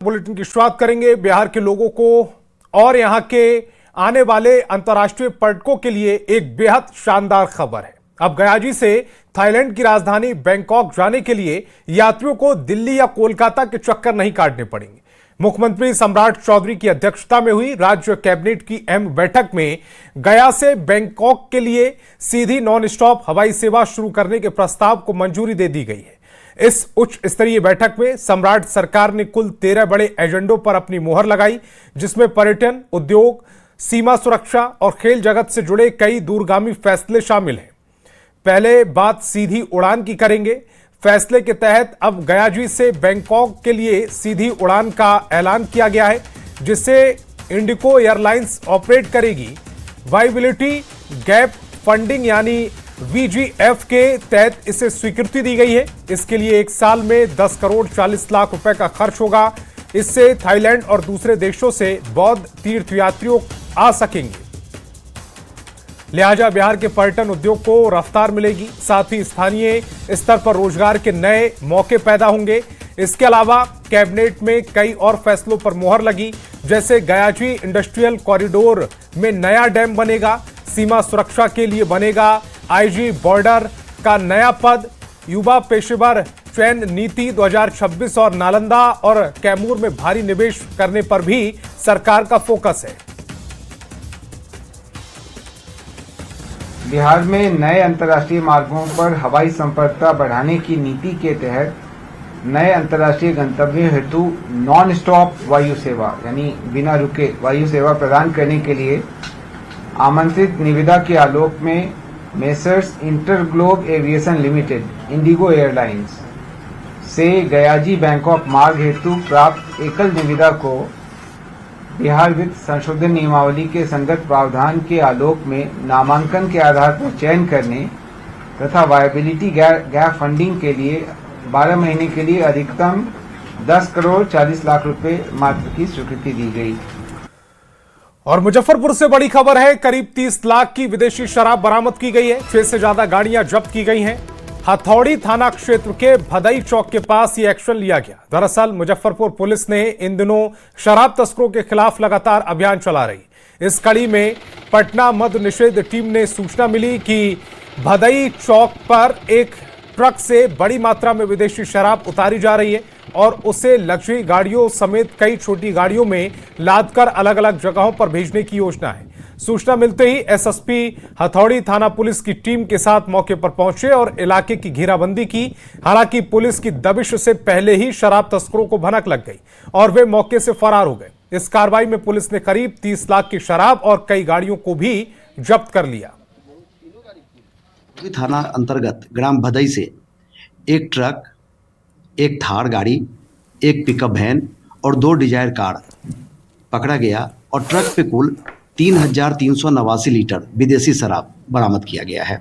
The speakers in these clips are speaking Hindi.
बुलेटिन की शुरुआत करेंगे बिहार के लोगों को और यहां के आने वाले अंतर्राष्ट्रीय पर्यटकों के लिए एक बेहद शानदार खबर है। अब गयाजी से थाईलैंड की राजधानी बैंकॉक जाने के लिए यात्रियों को दिल्ली या कोलकाता के चक्कर नहीं काटने पड़ेंगे। मुख्यमंत्री सम्राट चौधरी की अध्यक्षता में हुई राज्य कैबिनेट की अहम बैठक में गया से बैंकॉक के लिए सीधी नॉन स्टॉप हवाई सेवा शुरू करने के प्रस्ताव को मंजूरी दे दी गई है। इस उच्च स्तरीय बैठक में सम्राट सरकार ने कुल 13 बड़े एजेंडों पर अपनी मोहर लगाई, जिसमें पर्यटन, उद्योग, सीमा सुरक्षा और खेल जगत से जुड़े कई दूरगामी फैसले शामिल हैं। पहले बात सीधी उड़ान की करेंगे। फैसले के तहत अब गयाजी से बैंकॉक के लिए सीधी उड़ान का ऐलान किया गया है, जिससे इंडिगो एयरलाइंस ऑपरेट करेगी। वाइबिलिटी गैप फंडिंग यानी वीजीएफ के तहत इसे स्वीकृति दी गई है। इसके लिए एक साल में 10 करोड़ 40 लाख रुपए का खर्च होगा। इससे थाईलैंड और दूसरे देशों से बौद्ध तीर्थयात्रियों आ सकेंगे। लिहाजा बिहार के पर्यटन उद्योग को रफ्तार मिलेगी, साथ ही स्थानीय स्तर पर रोजगार के नए मौके पैदा होंगे। इसके अलावा कैबिनेट में कई और फैसलों पर मोहर लगी, जैसे गयाजी इंडस्ट्रियल कॉरिडोर में नया डैम बनेगा, सीमा सुरक्षा के लिए बनेगा आईजी बॉर्डर का नया पद, युवा पेशेवर चयन नीति 2026 और नालंदा और कैमूर में भारी निवेश करने पर भी सरकार का फोकस है। बिहार में नए अंतर्राष्ट्रीय मार्गों पर हवाई संपर्कता बढ़ाने की नीति के तहत नए अंतर्राष्ट्रीय गंतव्यों हेतु नॉन स्टॉप वायु सेवा यानी बिना रुके वायु सेवा प्रदान करने के लिए आमंत्रित निविदा के आलोक में messrs InterGlobe aviation limited Indigo airlines से गयाजी बैंकॉक मार्ग हेतु प्राप्त एकल निविदा को बिहार वित्त संशोधन नियमावली के संगत प्रावधान के आलोक में नामांकन के आधार पर चयन करने तथा वायबिलिटी गैप फंडिंग के लिए 12 महीने के लिए अधिकतम 10 करोड़ 40 लाख रुपए मात्र की स्वीकृति दी गई। और मुजफ्फरपुर से बड़ी खबर है, करीब 30 लाख की विदेशी शराब बरामद की गई है। 6 से ज्यादा गाड़ियां जब्त की गई हैं। हथौड़ी थाना क्षेत्र के भदई चौक के पास ये एक्शन लिया गया। दरअसल मुजफ्फरपुर पुलिस ने इन दिनों शराब तस्करों के खिलाफ लगातार अभियान चला रही। इस कड़ी में पटना मद्य निषेध टीम ने सूचना मिली कि भदई चौक पर एक ट्रक से बड़ी मात्रा में विदेशी शराब उतारी जा रही है और उसे लग्जरी गाड़ियों समेत कई छोटी गाड़ियों में लादकर अलग अलग जगहों पर भेजने की योजना है। सूचना मिलते ही एसएसपी हथौड़ी थाना पुलिस की टीम के साथ मौके पर पहुंचे और इलाके की घेराबंदी की। हालांकि पुलिस की दबिश से पहले ही शराब तस्करों को भनक लग गई और वे मौके से फरार हो गए। इस कार्रवाई में पुलिस ने करीब 30 लाख की शराब और कई गाड़ियों को भी जब्त कर लिया। थाना अंतर्गत ग्राम भदई से एक ट्रक, एक थार गाड़ी, एक पिकअप वैन और 2 डिजायर कार पकड़ा गया और ट्रक पे कुल 3,389 लीटर विदेशी शराब बरामद किया गया है।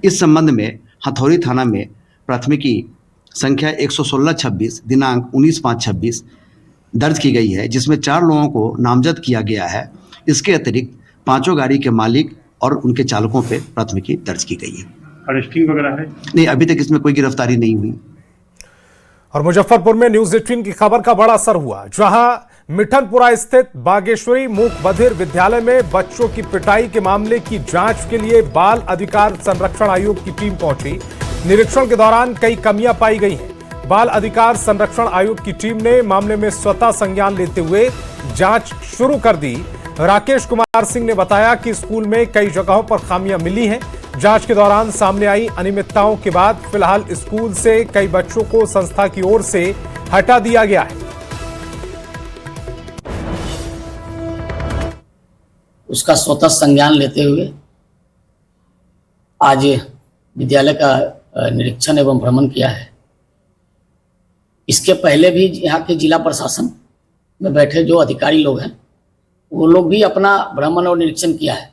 इस संबंध में हथौड़ी थाना में प्राथमिकी संख्या 116/26 दिनांक 19/5/26 दर्ज की गई है, जिसमें 4 लोगों को नामजद किया गया है। इसके अतिरिक्त 5 गाड़ी के मालिक और उनके चालकों पर प्राथमिकी दर्ज की गई है। अरेस्टिंग वगैरह है? नहीं, अभी तक इसमें कोई गिरफ्तारी नहीं हुई। और मुजफ्फरपुर में न्यूज 18 की खबर का बड़ा असर हुआ, जहां मिठनपुरा स्थित बागेश्वरी मूक बधिर विद्यालय में बच्चों की पिटाई के मामले की जांच के लिए बाल अधिकार संरक्षण आयोग की टीम पहुंची। निरीक्षण के दौरान कई कमियां पाई गई हैं। बाल अधिकार संरक्षण आयोग की टीम ने मामले में स्वतः संज्ञान लेते हुए जांच शुरू कर दी। राकेश कुमार सिंह ने बताया कि स्कूल में कई जगहों पर खामियां मिली हैं। जांच के दौरान सामने आई अनियमितताओं के बाद फिलहाल स्कूल से कई बच्चों को संस्था की ओर से हटा दिया गया है। उसका स्वतः संज्ञान लेते हुए आज विद्यालय का निरीक्षण एवं भ्रमण किया है। इसके पहले भी यहाँ के जिला प्रशासन में बैठे जो अधिकारी लोग हैं, वो लोग भी अपना भ्रमण और निरीक्षण किया है।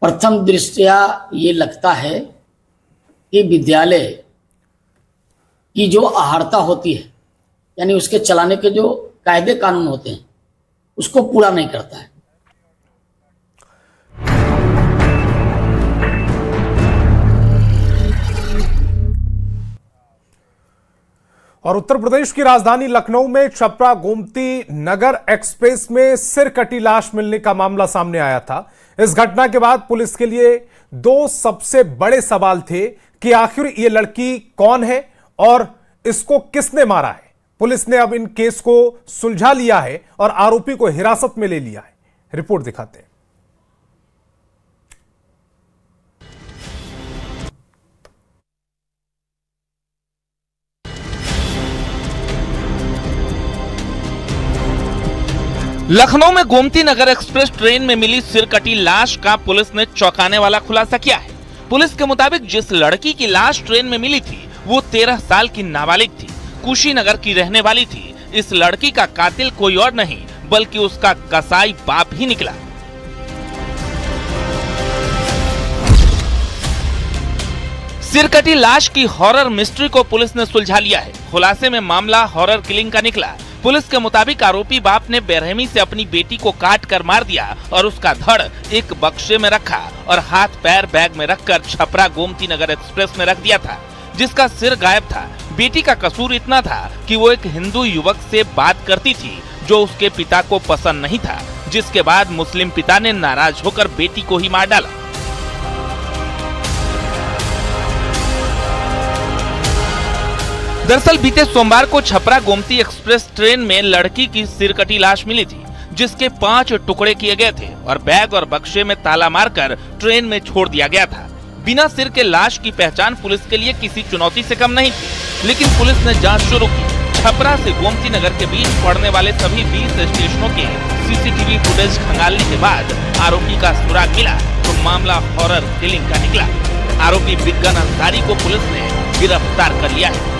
प्रथम दृष्टया ये लगता है कि विद्यालय की जो आहारता होती है, यानी उसके चलाने के जो कायदे कानून होते हैं, उसको पूरा नहीं करता है। और उत्तर प्रदेश की राजधानी लखनऊ में छपरा गोमती नगर एक्सप्रेस में सिर कटी लाश मिलने का मामला सामने आया था। इस घटना के बाद पुलिस के लिए दो सबसे बड़े सवाल थे कि आखिर ये लड़की कौन है और इसको किसने मारा है। पुलिस ने अब इन केस को सुलझा लिया है और आरोपी को हिरासत में ले लिया है। रिपोर्ट दिखाते हैं। लखनऊ में गोमती नगर एक्सप्रेस ट्रेन में मिली सिरकटी लाश का पुलिस ने चौंकाने वाला खुलासा किया है। पुलिस के मुताबिक जिस लड़की की लाश ट्रेन में मिली थी वो 13 साल की नाबालिग थी, कुशीनगर की रहने वाली थी। इस लड़की का कातिल कोई और नहीं बल्कि उसका कसाई बाप ही निकला। सिरकटी लाश की हॉरर मिस्ट्री को पुलिस ने सुलझा लिया है। खुलासे में मामला हॉरर किलिंग का निकला। पुलिस के मुताबिक आरोपी बाप ने बेरहमी से अपनी बेटी को काट कर मार दिया और उसका धड़ एक बक्से में रखा और हाथ पैर बैग में रखकर छपरा गोमती नगर एक्सप्रेस में रख दिया था, जिसका सिर गायब था। बेटी का कसूर इतना था कि वो एक हिंदू युवक से बात करती थी जो उसके पिता को पसंद नहीं था, जिसके बाद मुस्लिम पिता ने नाराज होकर बेटी को ही मार डाला। दरअसल बीते सोमवार को छपरा गोमती एक्सप्रेस ट्रेन में लड़की की सिरकटी लाश मिली थी, जिसके 5 टुकड़े किए गए थे और बैग और बक्से में ताला मारकर ट्रेन में छोड़ दिया गया था। बिना सिर के लाश की पहचान पुलिस के लिए किसी चुनौती से कम नहीं थी, लेकिन पुलिस ने जांच शुरू की। छपरा से गोमती नगर के बीच पड़ने वाले सभी 20 स्टेशनों के सीसीटीवी फुटेज खंगालने के बाद आरोपी का सुराग मिला तो मामला हॉरर किलिंग का निकला। आरोपी बिगन अंसारी को पुलिस ने गिरफ्तार कर लिया है।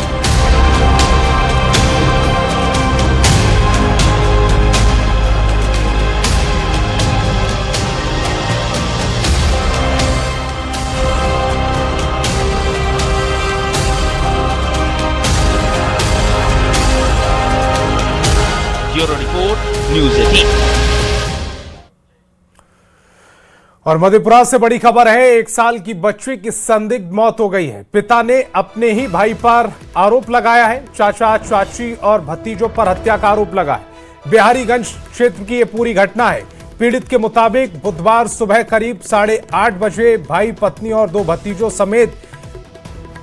Bureau report, news 18। और मधेपुरा से बड़ी खबर है। 1 साल की बच्ची की संदिग्ध मौत हो गई है। पिता ने अपने ही भाई पर आरोप लगाया है। चाचा, चाची और भतीजों पर हत्या का आरोप लगा है। बिहारीगंज क्षेत्र की यह पूरी घटना है। पीड़ित के मुताबिक बुधवार सुबह करीब 8:30 बजे भाई, पत्नी और 2 भतीजों समेत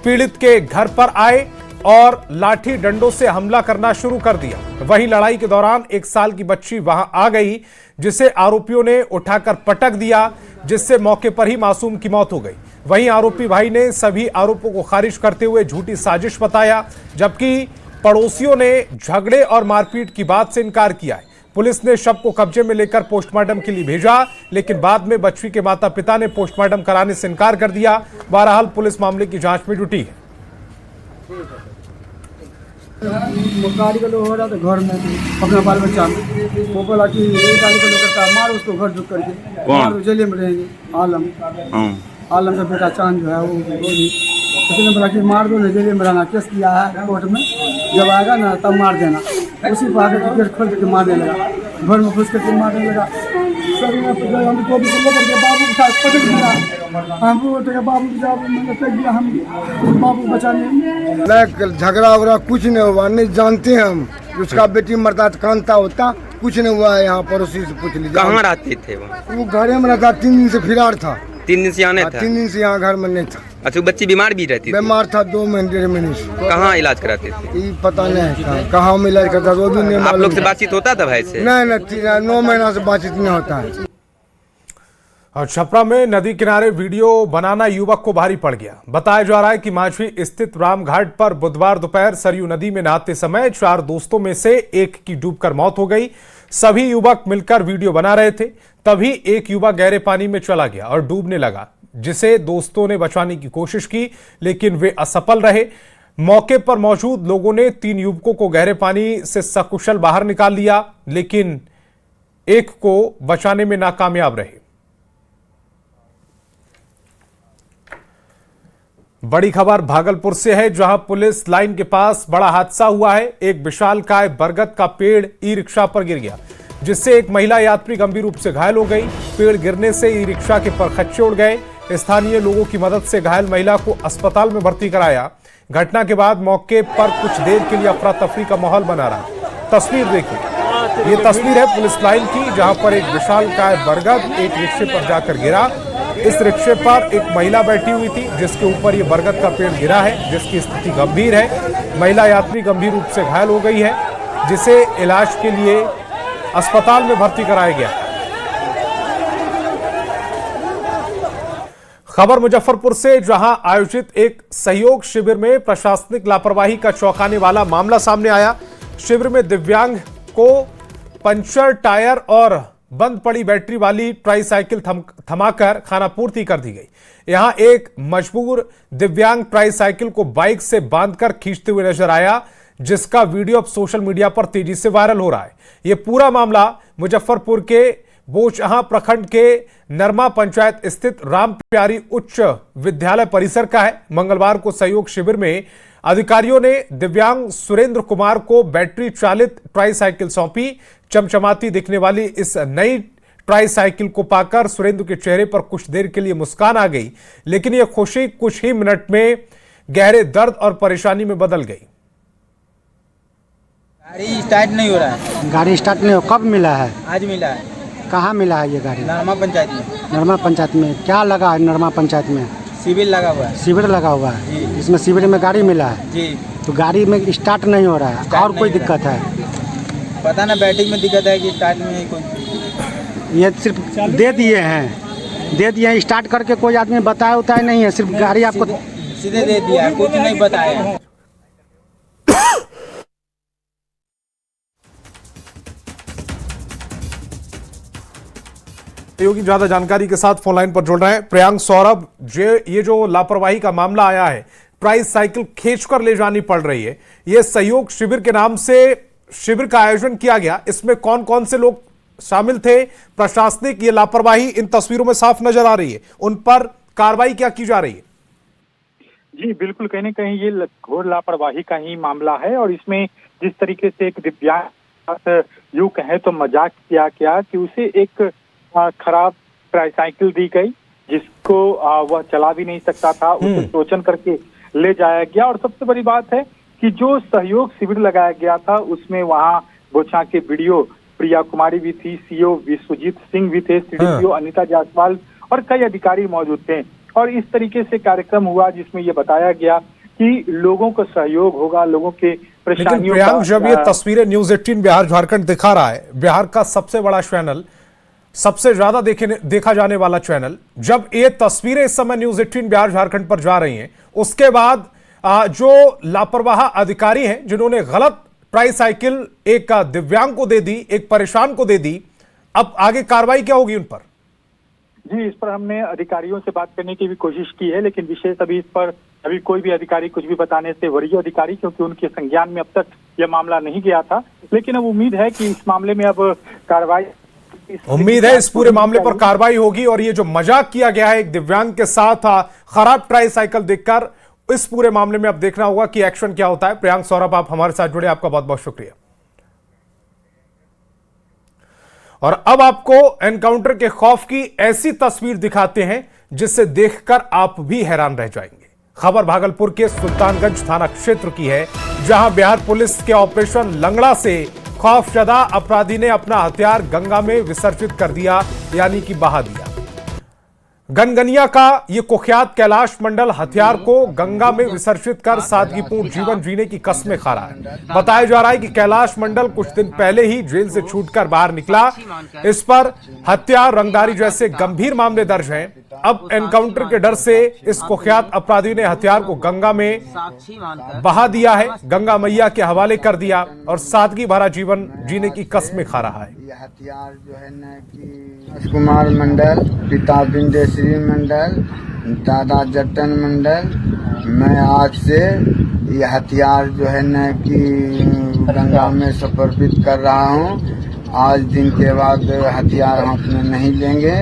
पीड़ित के घर पर आए और लाठी डंडों से हमला करना शुरू कर दिया। वहीं लड़ाई के दौरान 1 साल की बच्ची वहां आ गई, जिसे आरोपियों ने उठाकर पटक दिया, जिससे मौके पर ही मासूम की मौत हो गई। वहीं आरोपी भाई ने सभी आरोपों को खारिज करते हुए झूठी साजिश बताया, जबकि पड़ोसियों ने झगड़े और मारपीट की बात से इनकार किया है। पुलिस ने शव को कब्जे में लेकर पोस्टमार्टम के लिए भेजा, लेकिन बाद में बच्ची के माता पिता ने पोस्टमार्टम कराने से इनकार कर दिया। बहरहाल पुलिस मामले की जांच में जुटी है। गाड़ी का लोग हो रहा था घर में अपना बाल बच्चा में वो बोला कि गाड़ी का लोग करता मार उसको घर झुक करके मार, जेल में रहेंगे। आलम का बेटा चांद जो है वो उसने बोला कि मार दो, जेल में रहना। केस किया है कोर्ट में, जब आएगा ना तब मार देना। उसी पर आगे गेट खोल करके मारने लगा, घर में घुस करके मारने लगा। हमको भी लेकर बाबू के साथ पटक दिया, हमको बाबू के साथ मैंने फेंक दिया, हम बाबू बचाने। झगड़ा वगड़ा कुछ नहीं हुआ, नहीं जानते हैं हम। उसका बेटी मरता कांता होता, कुछ नहीं हुआ है। यहाँ पड़ोसी से पूछ लीजिए। कहाँ रहते थे वो घर में रहता, 3 दिन से फिरार था। 3 दिन से यहाँ नहीं था? 3 दिन से यहाँ घर में नहीं था। अच्छा, बच्ची बीमार भी रहती थी? बीमार था 2 महीने 1.5 महीने से। कहाँ इलाज कराते थे? ये पता नहीं कहाँ हम इलाज करता, वो भी नहीं। आप लोग से बातचीत होता था भाई से? नहीं, 9 महीना से बातचीत नहीं होता है। और छपरा में नदी किनारे वीडियो बनाना युवक को भारी पड़ गया। बताया जा रहा है कि मांझी स्थित रामघाट पर बुधवार दोपहर सरयू नदी में नहाते समय 4 दोस्तों में से एक की डूबकर मौत हो गई। सभी युवक मिलकर वीडियो बना रहे थे, तभी एक युवक गहरे पानी में चला गया और डूबने लगा, जिसे दोस्तों ने बचाने की कोशिश की, लेकिन वे असफल रहे। मौके पर मौजूद लोगों ने 3 युवकों को गहरे पानी से सकुशल बाहर निकाल लिया, लेकिन एक को बचाने में नाकामयाब रहे। बड़ी खबर भागलपुर से है, जहां पुलिस लाइन के पास बड़ा हादसा हुआ है। एक विशालकाय बरगद का पेड़ ई रिक्शा पर गिर गया, जिससे एक महिला यात्री गंभीर रूप से घायल हो गई। पेड़ गिरने से ई रिक्शा के परखच्चे उड़ गए। स्थानीय लोगों की मदद से घायल महिला को अस्पताल में भर्ती कराया। घटना के बाद मौके पर कुछ देर के लिए अफरा तफरी का माहौल बना रहा। तस्वीर देखिए, ये तस्वीर है पुलिस लाइन की, जहां पर एक विशालकाय बरगद एक रिक्शे पर जाकर गिरा। इस रिक्शे पर एक महिला बैठी हुई थी, जिसके ऊपर ये बरगद का पेड़ गिरा है, जिसकी स्थिति गंभीर है। महिला यात्री गंभीर रूप से घायल हो गई है, जिसे इलाज के लिए अस्पताल में भर्ती कराया गया। खबर मुजफ्फरपुर से, जहां आयोजित एक सहयोग शिविर में प्रशासनिक लापरवाही का चौंकाने वाला मामला सामने आया। शिविर में दिव्यांग को पंचर टायर और बंद पड़ी बैटरी वाली ट्राईसाइकिल थमाकर खानापूर्ति कर दी गई। यहां एक मजबूर दिव्यांग ट्राईसाइकिल को बाइक से बांधकर खींचते हुए नजर आया, जिसका वीडियो अब सोशल मीडिया पर तेजी से वायरल हो रहा है। यह पूरा मामला मुजफ्फरपुर के बोचहां प्रखंड के नरमा पंचायत स्थित राम प्यारी उच्च विद्यालय परिसर का है। मंगलवार को सहयोग शिविर में अधिकारियों ने दिव्यांग सुरेंद्र कुमार को बैटरी चालित ट्राईसाइकिल सौंपी। चमचमाती दिखने वाली इस नई ट्राईसाइकिल को पाकर सुरेंद्र के चेहरे पर कुछ देर के लिए मुस्कान आ गई, लेकिन यह खुशी कुछ ही मिनट में गहरे दर्द और परेशानी में बदल गई। गाड़ी स्टार्ट नहीं हो रहा है। गाड़ी स्टार्ट नहीं हो, कब मिला है? आज मिला है। कहाँ मिला है ये गाड़ी? नरमा पंचायत में। नरमा पंचायत में क्या लगा है? नरमा पंचायत में सिविल लगा हुआ है। शिविर लगा हुआ है, इसमें शिविर में गाड़ी मिला है जी। तो गाड़ी में स्टार्ट नहीं हो रहा है, और कोई दिक्कत है? पता ना बैटरी में दिक्कत है कि स्टार्ट में कोई। ये सिर्फ दे दिए हैं, स्टार्ट करके कोई आदमी बताया उताया नहीं है, सिर्फ गाड़ी आपको सीधे दे दिया, कुछ नहीं बताया। योगी ज्यादा जानकारी के साथ फोन लाइन पर जुड़ रहे हैं। प्रियांक सौरभ, ये जो लापरवाही का मामला आया है, ट्राईसाइकिल खींचकर ले जानी पड़ रही है, ये सहयोग शिविर के नाम से शिविर का आयोजन किया गया, इसमें कौन कौन से लोग शामिल थे? प्रशासनिक ये लापरवाही इन तस्वीरों में साफ नजर आ रही है, उन पर कार्रवाई क्या की जा रही है? जी बिल्कुल, कहीं न कहीं ये घोर लापरवाही का ही मामला है। और इसमें जिस तरीके से एक दिव्यांग, यूं कहें तो मजाक किया गया कि उसे एक खराब ट्राईसाइकिल दी गई, जिसको वह चला भी नहीं सकता था, उसे टोचन करके ले जाया गया। और सबसे बड़ी बात है कि जो सहयोग शिविर लगाया गया था, उसमें वहां बोचहा के वीडियो प्रिया कुमारी भी थी, सीओ विश्वजीत सिंह भी थे, सीडीपीओ अनीता जायसवाल और कई अधिकारी मौजूद थे। और इस तरीके से कार्यक्रम हुआ जिसमें ये बताया गया कि लोगों का सहयोग होगा, लोगों के परेशानियों का। जब ये तस्वीरें न्यूज 18 बिहार झारखंड दिखा रहा है, बिहार का सबसे बड़ा चैनल, सबसे ज्यादा देखा जाने वाला चैनल, जब ये तस्वीरें इस समय न्यूज 18 बिहार झारखंड पर जा रही हैं, उसके बाद जो लापरवाह अधिकारी हैं जिन्होंने गलत ट्राईसाइकिल एक दिव्यांग को दे दी, एक परेशान को दे दी, अब आगे कार्रवाई क्या होगी उन पर? जी, इस पर हमने अधिकारियों से बात करने की भी कोशिश की है, लेकिन विशेष अभी इस पर कोई भी अधिकारी कुछ भी बताने से वरीय अधिकारी, क्योंकि उनके संज्ञान में अब तक यह मामला नहीं गया था। लेकिन अब उम्मीद है कि इस मामले में अब कार्रवाई, उम्मीद है इस पूरे मामले पर कार्रवाई होगी। और ये जो मजाक किया गया है एक दिव्यांग के साथ खराब ट्राईसाइकिल देखकर, इस पूरे मामले में अब देखना होगा कि एक्शन क्या होता है। प्रियांक सौरभ, आप हमारे साथ जुड़े, आपका बहुत बहुत शुक्रिया। और अब आपको एनकाउंटर के खौफ की ऐसी तस्वीर दिखाते हैं जिससे देखकर आप भी हैरान रह जाएंगे। खबर भागलपुर के सुल्तानगंज थाना क्षेत्र की है, जहां बिहार पुलिस के ऑपरेशन लंगड़ा से खौफजदा अपराधी ने अपना हथियार गंगा में विसर्जित कर दिया, यानी कि बहा दिया। गनगनिया का ये कुख्यात कैलाश मंडल हथियार को गंगा में विसर्जित कर सादगीपूर्ण जीवन जीने की कस्में खा रहा है। बताया जा रहा है कि कैलाश मंडल कुछ दिन पहले ही जेल से छूटकर बाहर निकला। इस पर हत्या, रंगदारी जैसे गंभीर मामले दर्ज हैं। अब एनकाउंटर के डर से इस कुख्यात अपराधी ने हथियार को गंगा में बहा दिया है, गंगा मैया के हवाले कर दिया और सादगी भरा जीवन जीने की कस्में खा रहा है। ये हथियार जो है न कि कुमार मंडल, पिता बिंदेश्वरी मंडल, दादा जट्टन मंडल, मैं आज से ये हथियार जो है न कि गंगा में समर्पित कर रहा हूँ। आज दिन के बाद हथियार हाथ में नहीं लेंगे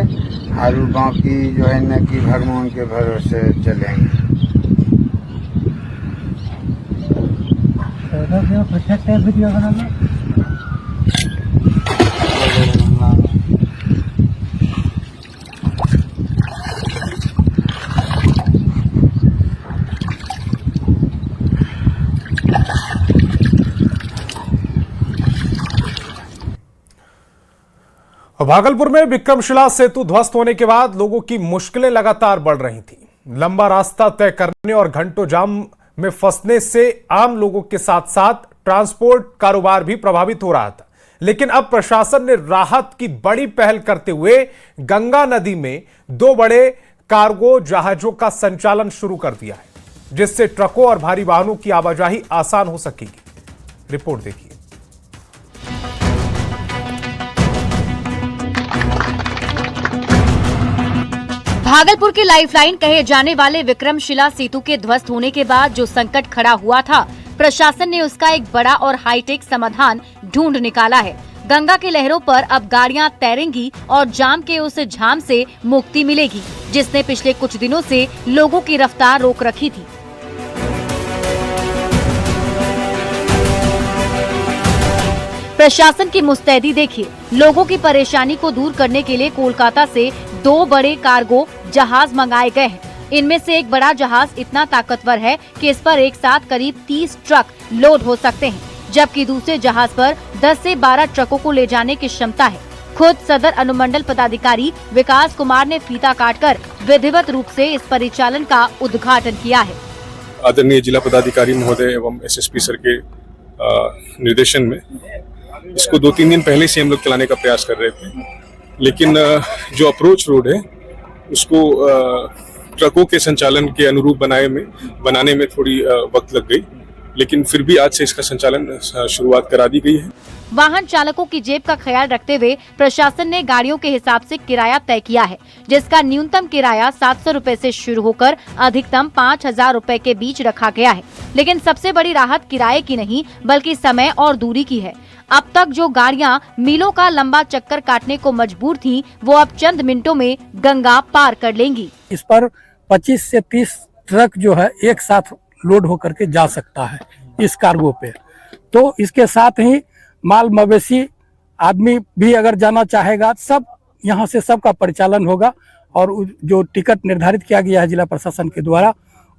और बाकी जो है न कि भगवान के भरोसे चलेंगे। वीडियो बनाना भागलपुर में विक्रमशिला सेतु ध्वस्त होने के बाद लोगों की मुश्किलें लगातार बढ़ रही थी। लंबा रास्ता तय करने और घंटों जाम में फंसने से आम लोगों के साथ साथ ट्रांसपोर्ट कारोबार भी प्रभावित हो रहा था। लेकिन अब प्रशासन ने राहत की बड़ी पहल करते हुए गंगा नदी में 2 बड़े कार्गो जहाजों का संचालन शुरू कर दिया है, जिससे ट्रकों और भारी वाहनों की आवाजाही आसान हो सकेगी। रिपोर्ट देखिए। भागलपुर के लाइफलाइन कहे जाने वाले विक्रमशिला सेतु के ध्वस्त होने के बाद जो संकट खड़ा हुआ था, प्रशासन ने उसका एक बड़ा और हाईटेक समाधान ढूंढ निकाला है। गंगा की लहरों पर अब गाड़ियां तैरेंगी और जाम के उस झाम से मुक्ति मिलेगी, जिसने पिछले कुछ दिनों से लोगों की रफ्तार रोक रखी थी। प्रशासन की मुस्तैदी देखिए। लोगों की परेशानी को दूर करने के लिए कोलकाता से 2 बड़े कार्गो जहाज मंगाए गए हैं। इनमें से एक बड़ा जहाज इतना ताकतवर है कि इस पर एक साथ करीब 30 ट्रक लोड हो सकते हैं, जबकि दूसरे जहाज पर 10 से 12 ट्रकों को ले जाने की क्षमता है। खुद सदर अनुमंडल पदाधिकारी विकास कुमार ने फीता काटकर विधिवत रूप से इस परिचालन का उद्घाटन किया है। आदरणीय जिला पदाधिकारी महोदय एवं एसएसपी सर के निर्देशन में इसको 2-3 दिन पहले से हम लोग चलाने का प्रयास कर रहे थे, लेकिन जो अप्रोच रोड है उसको ट्रकों के संचालन के अनुरूप बनाने में थोड़ी वक्त लग गई, लेकिन फिर भी आज से इसका संचालन शुरुआत करा दी गई है। वाहन चालकों की जेब का ख्याल रखते हुए प्रशासन ने गाड़ियों के हिसाब से किराया तय किया है, जिसका न्यूनतम किराया 700 रुपए से शुरू होकर अधिकतम 5000 रुपए के बीच रखा गया है। लेकिन सबसे बड़ी राहत किराए की नहीं बल्कि समय और दूरी की है। अब तक जो गाड़ियां मीलों का लंबा चक्कर काटने को मजबूर थीं, वो अब चंद मिनटों में गंगा पार कर लेंगी। इस पर 25 से 30 ट्रक जो है एक साथ लोड होकर के जा सकता है इस कार्गो पे। तो इसके साथ ही माल मवेशी आदमी भी अगर जाना चाहेगा, सब यहाँ से सबका परिचालन होगा। और जो टिकट निर्धारित किया गया है जिला प्रशासन के द्वारा,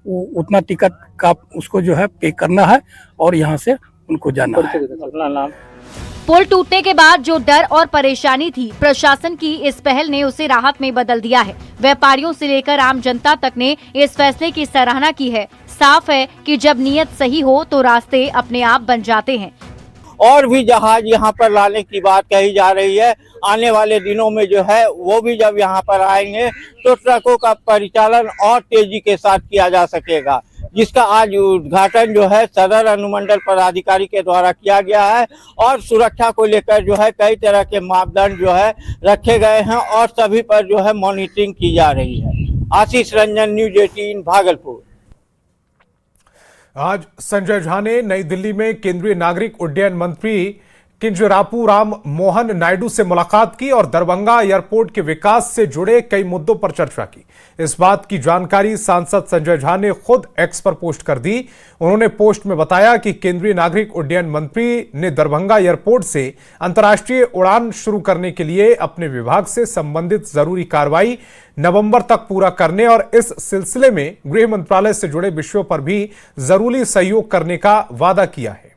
वो उतना टिकट का उसको जो है पे करना है और यहाँ से उनको जाना है। पुल टूटने के बाद जो डर और परेशानी थी, प्रशासन की इस पहल ने उसे राहत में बदल दिया है। व्यापारियों से लेकर आम जनता तक ने इस फैसले की सराहना की है। साफ है कि जब नीयत सही हो तो रास्ते अपने आप बन जाते हैं। और भी जहाज यहाँ पर लाने की बात कही जा रही है। आने वाले दिनों में जो है वो भी जब यहाँ पर आएंगे तो ट्रकों का परिचालन और तेजी के साथ किया जा सकेगा, जिसका आज उद्घाटन जो है सदर अनुमंडल पदाधिकारी के द्वारा किया गया है। और सुरक्षा को लेकर जो है कई तरह के मापदंड जो है रखे गए हैं और सभी पर जो है मॉनिटरिंग की जा रही है। आशीष रंजन, न्यूज़ 18 भागलपुर। आज संजय झा ने नई दिल्ली में केंद्रीय नागरिक उड्डयन मंत्री किंजरापू राम मोहन नायडू से मुलाकात की और दरभंगा एयरपोर्ट के विकास से जुड़े कई मुद्दों पर चर्चा की। इस बात की जानकारी सांसद संजय झा ने खुद एक्स पर पोस्ट कर दी। उन्होंने पोस्ट में बताया कि केंद्रीय नागरिक उड्डयन मंत्री ने दरभंगा एयरपोर्ट से अंतर्राष्ट्रीय उड़ान शुरू करने के लिए अपने विभाग से संबंधित जरूरी कार्रवाई नवंबर तक पूरा करने और इस सिलसिले में गृह मंत्रालय से जुड़े विषयों पर भी जरूरी सहयोग करने का वादा किया है।